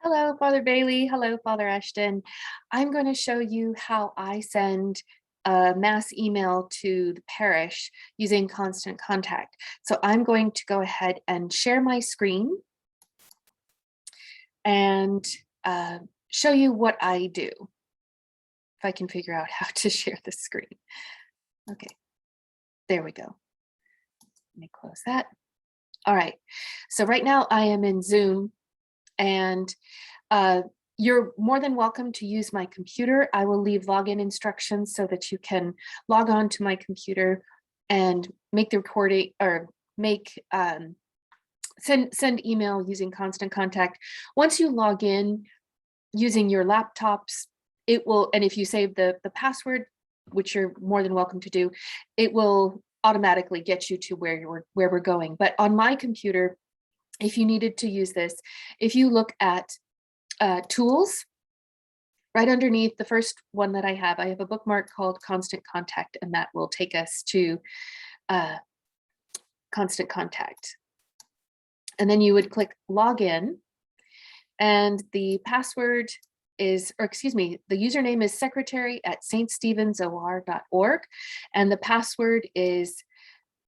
Hello, Father Bailey. Hello, Father Ashton. I'm going to show you how I send a mass email to the parish using Constant Contact. So I'm going to go ahead and share my screen and show you what I do. If I can figure out how to share the screen. Okay, there we go. Let me close that. All right, so right now I am in Zoom and you're more than welcome to use my computer. I will leave login instructions so that you can log on to my computer and make the recording or send email using Constant Contact. Once you log in using your laptops, it will, and if you save the password, which you're more than welcome to do, it will automatically get you to where we're going. But on my computer, if you needed to use this, if you look at tools, right underneath the first one that I have a bookmark called Constant Contact, and that will take us to Constant Contact. And then you would click login, and the password is, or excuse me, the username is secretary@ststevensor.org, and the password is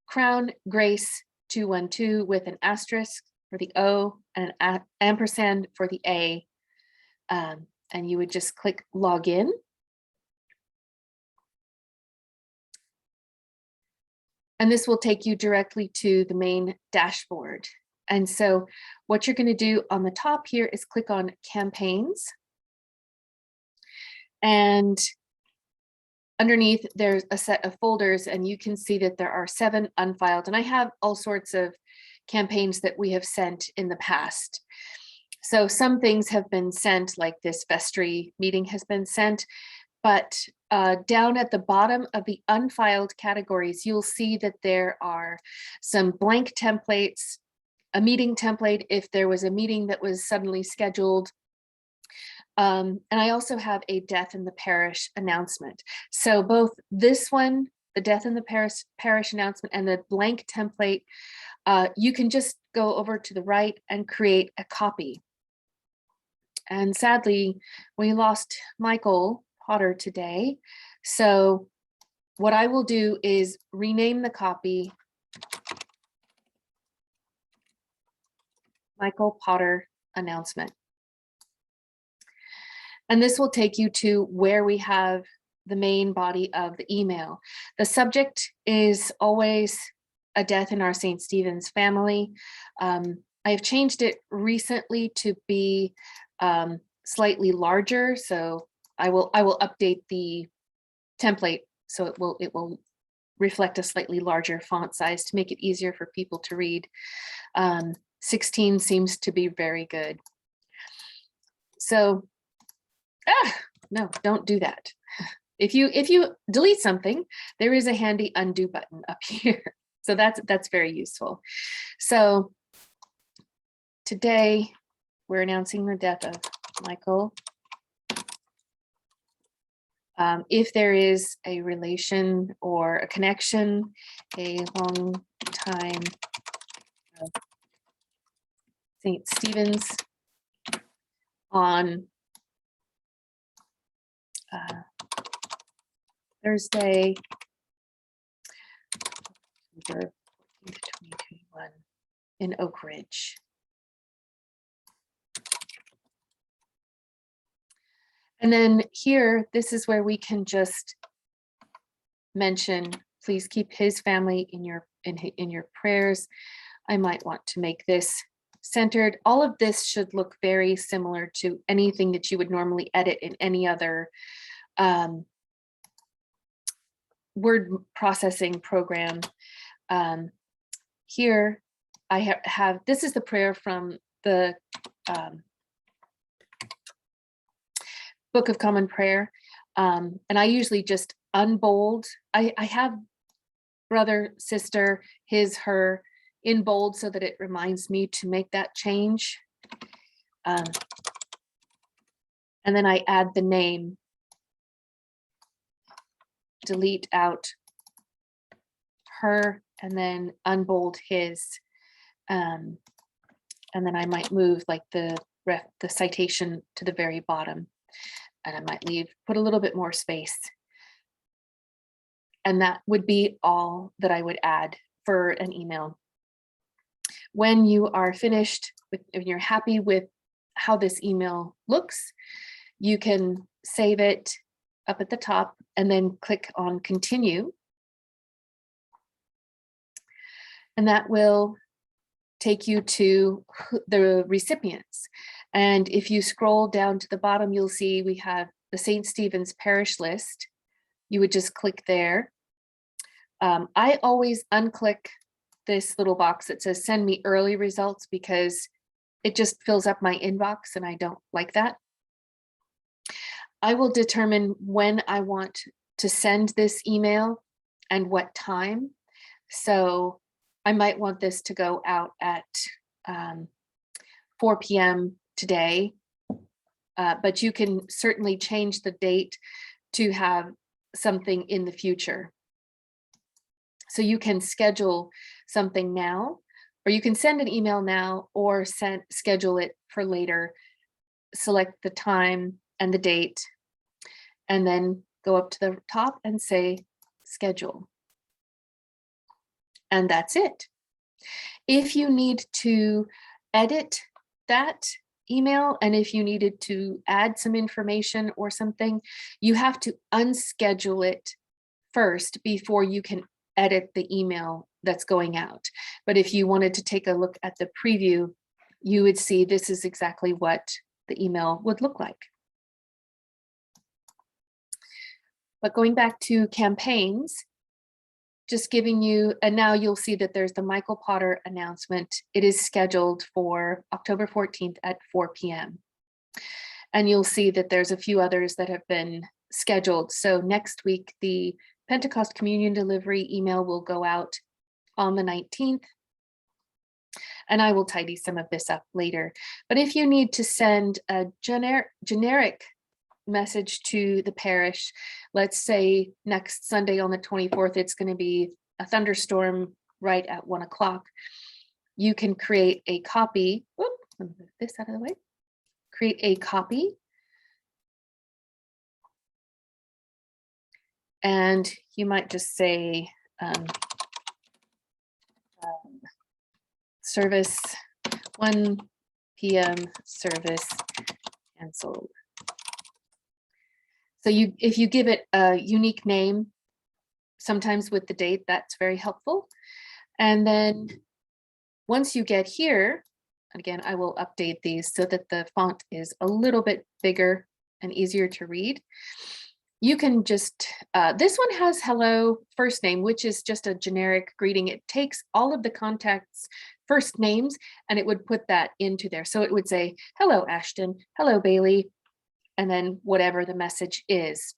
Crown Grace 212 with an asterisk for the O and an ampersand for the A. And you would just click login. And this will take you directly to the main dashboard. And so what you're going to do on the top here is click on campaigns. And underneath there's a set of folders, and you can see that there are 7 unfiled. And I have all sorts of campaigns that we have sent in the past. So some things have been sent, like this vestry meeting has been sent, but down at the bottom of the unfiled categories, you'll see that there are some blank templates, a meeting template if there was a meeting that was suddenly scheduled. And I also have a death in the parish announcement. So both this one, the death in the parish announcement, and the blank template, you can just go over to the right and create a copy. And sadly, we lost Michael Potter today. So what I will do is rename the copy Michael Potter announcement. And this will take you to where we have the main body of the email. The subject is always a death in our St. Stephen's family. I have changed it recently to be slightly larger, so I will update the template so it will reflect a slightly larger font size to make it easier for people to read. 16 seems to be very good. So no, don't do that. If you delete something, there is a handy undo button up here. So that's very useful. So today we're announcing the death of Michael. If there is a relation or a connection, a long time of St. Stephen's on Thursday, October 14th, 2021 in Oak Ridge. And then here, this is where we can just mention, please keep his family in your prayers. I might want to make this centered. All of this should look very similar to anything that you would normally edit in any other word processing program. Here I have, this is the prayer from the Book of Common Prayer. And I usually just unbold. I have brother, sister, his, her in bold so that it reminds me to make that change. And then I add the name, delete out her, and then unbold his. And then I might move like the the citation to the very bottom. And I might put a little bit more space. And that would be all that I would add for an email. When you are finished, if you're happy with how this email looks, you can save it up at the top and then click on continue. And that will take you to the recipients. And if you scroll down to the bottom, you'll see we have the St. Stephen's Parish list. You would just click there. I always unclick this little box that says send me early results because it just fills up my inbox and I don't like that. I will determine when I want to send this email and what time. So I might want this to go out at 4 p.m. today, but you can certainly change the date to have something in the future. So you can schedule something now, or you can send an email now or schedule it for later. Select the time and the date, and then go up to the top and say schedule. And that's it. If you need to edit that email, and if you needed to add some information or something, you have to unschedule it first before you can edit the email that's going out. But if you wanted to take a look at the preview, you would see this is exactly what the email would look like. But going back to campaigns, just giving you, and now you'll see that there's the Michael Potter announcement. It is scheduled for October 14th at 4 p.m. And you'll see that there's a few others that have been scheduled. So next week, the Pentecost communion delivery email will go out on the 19th. And I will tidy some of this up later. But if you need to send a generic message to the parish, let's say next Sunday on the 24th, it's going to be a thunderstorm right at 1 o'clock. You can create a copy. Whoop, let me move this out of the way. Create a copy. And you might just say service 1 p.m. service canceled. So if you give it a unique name, sometimes with the date, that's very helpful. And then once you get here, again, I will update these so that the font is a little bit bigger and easier to read. You can just, this one has hello first name, which is just a generic greeting. It takes all of the contacts' first names and it would put that into there. So it would say, hello, Ashton, hello, Bailey, and then whatever the message is.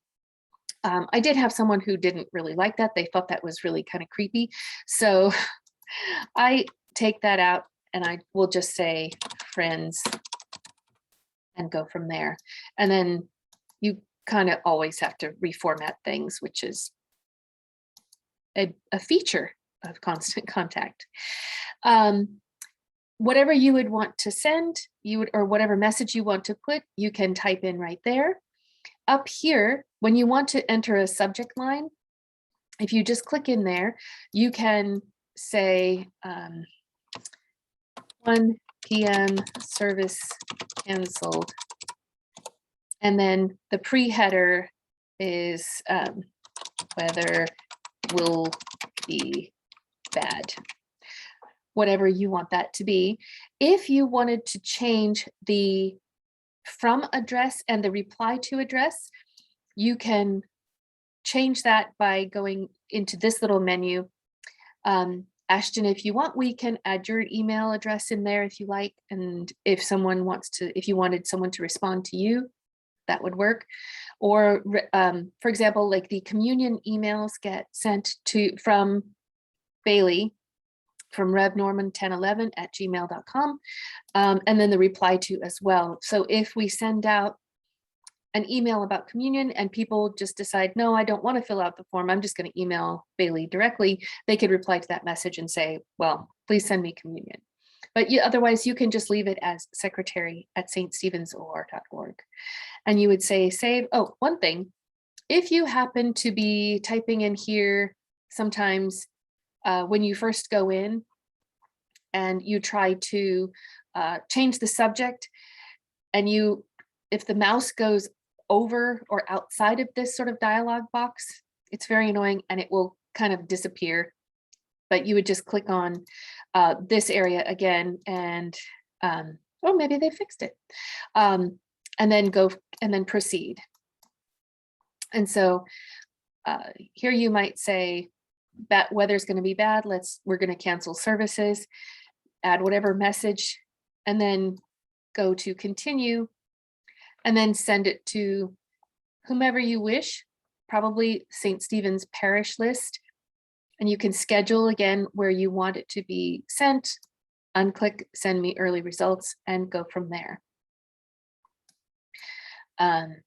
I did have someone who didn't really like that. They thought that was really kind of creepy. So I take that out and I will just say friends and go from there. And then you kind of always have to reformat things, which is a feature of Constant Contact. Whatever you would want to send, or whatever message you want to put, you can type in right there. Up here, when you want to enter a subject line, if you just click in there, you can say 1 p.m. service canceled. And then the pre-header is weather will be bad. Whatever you want that to be. If you wanted to change the from address and the reply to address, you can change that by going into this little menu. Ashton, if you want, we can add your email address in there if you like. And if someone wants to, if you wanted someone to respond to you, that would work. Or for example, like the communion emails get sent from Bailey, from revnorman1011@gmail.com, and then the reply to as well. So if we send out an email about communion and people just decide, no, I don't want to fill out the form, I'm just going to email Bailey directly, they could reply to that message and say, well, please send me communion. but otherwise you can just leave it as secretary@ststevensor.org. And you would say save. Oh, one thing, if you happen to be typing in here sometimes when you first go in and you try to change the subject, and if the mouse goes over or outside of this sort of dialog box, it's very annoying and it will kind of disappear. But you would just click on this area again and, oh, maybe they fixed it. And then proceed. And so here you might say, weather's going to be bad. We're going to cancel services, add whatever message, and then go to continue, and then send it to whomever you wish, probably St. Stephen's Parish list. And you can schedule again where you want it to be sent, unclick send me early results, and go from there. I'll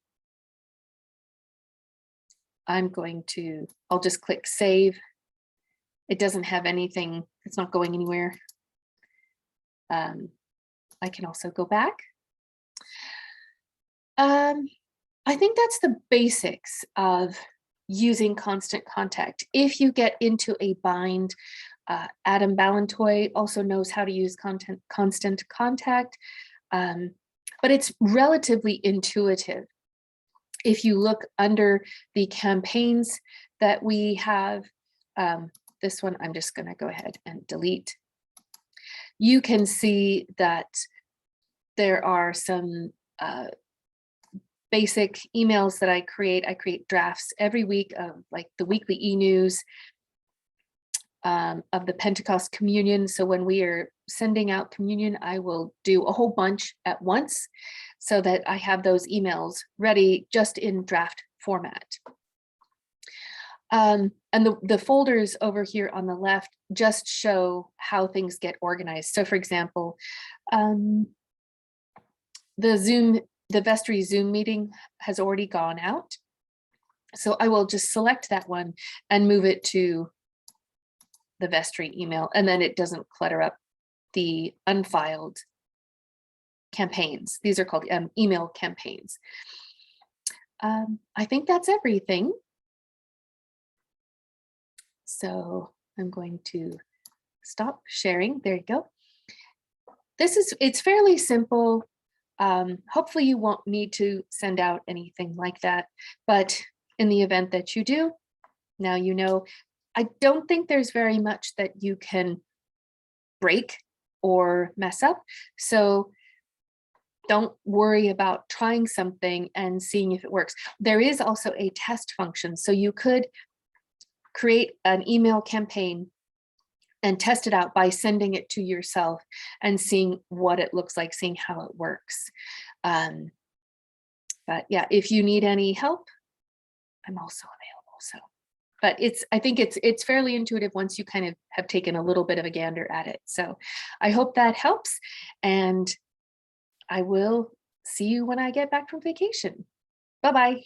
just click save. It doesn't have anything, it's not going anywhere. I can also go back. I think that's the basics of using Constant Contact. If you get into a bind, Adam Ballintoy also knows how to use Constant Contact, but it's relatively intuitive. If you look under the campaigns that we have, this one I'm just going to go ahead and delete. You can see that there are some basic emails that I create. I create drafts every week of like the weekly e-news of the Pentecost communion. So when we are sending out communion, I will do a whole bunch at once so that I have those emails ready just in draft format. And the folders over here on the left just show how things get organized. So for example, the vestry Zoom meeting has already gone out. So I will just select that one and move it to the vestry email, and then it doesn't clutter up the unfiled campaigns. These are called email campaigns. I think that's everything. So I'm going to stop sharing. There you go. It's fairly simple. Hopefully you won't need to send out anything like that, but in the event that you do, now you know. I don't think there's very much that you can break or mess up, so don't worry about trying something and seeing if it works. There is also a test function, so you could create an email campaign and test it out by sending it to yourself and seeing what it looks like, seeing how it works. But yeah, if you need any help, I'm also available. So, but I think it's fairly intuitive once you kind of have taken a little bit of a gander at it. So I hope that helps, and I will see you when I get back from vacation. Bye-bye.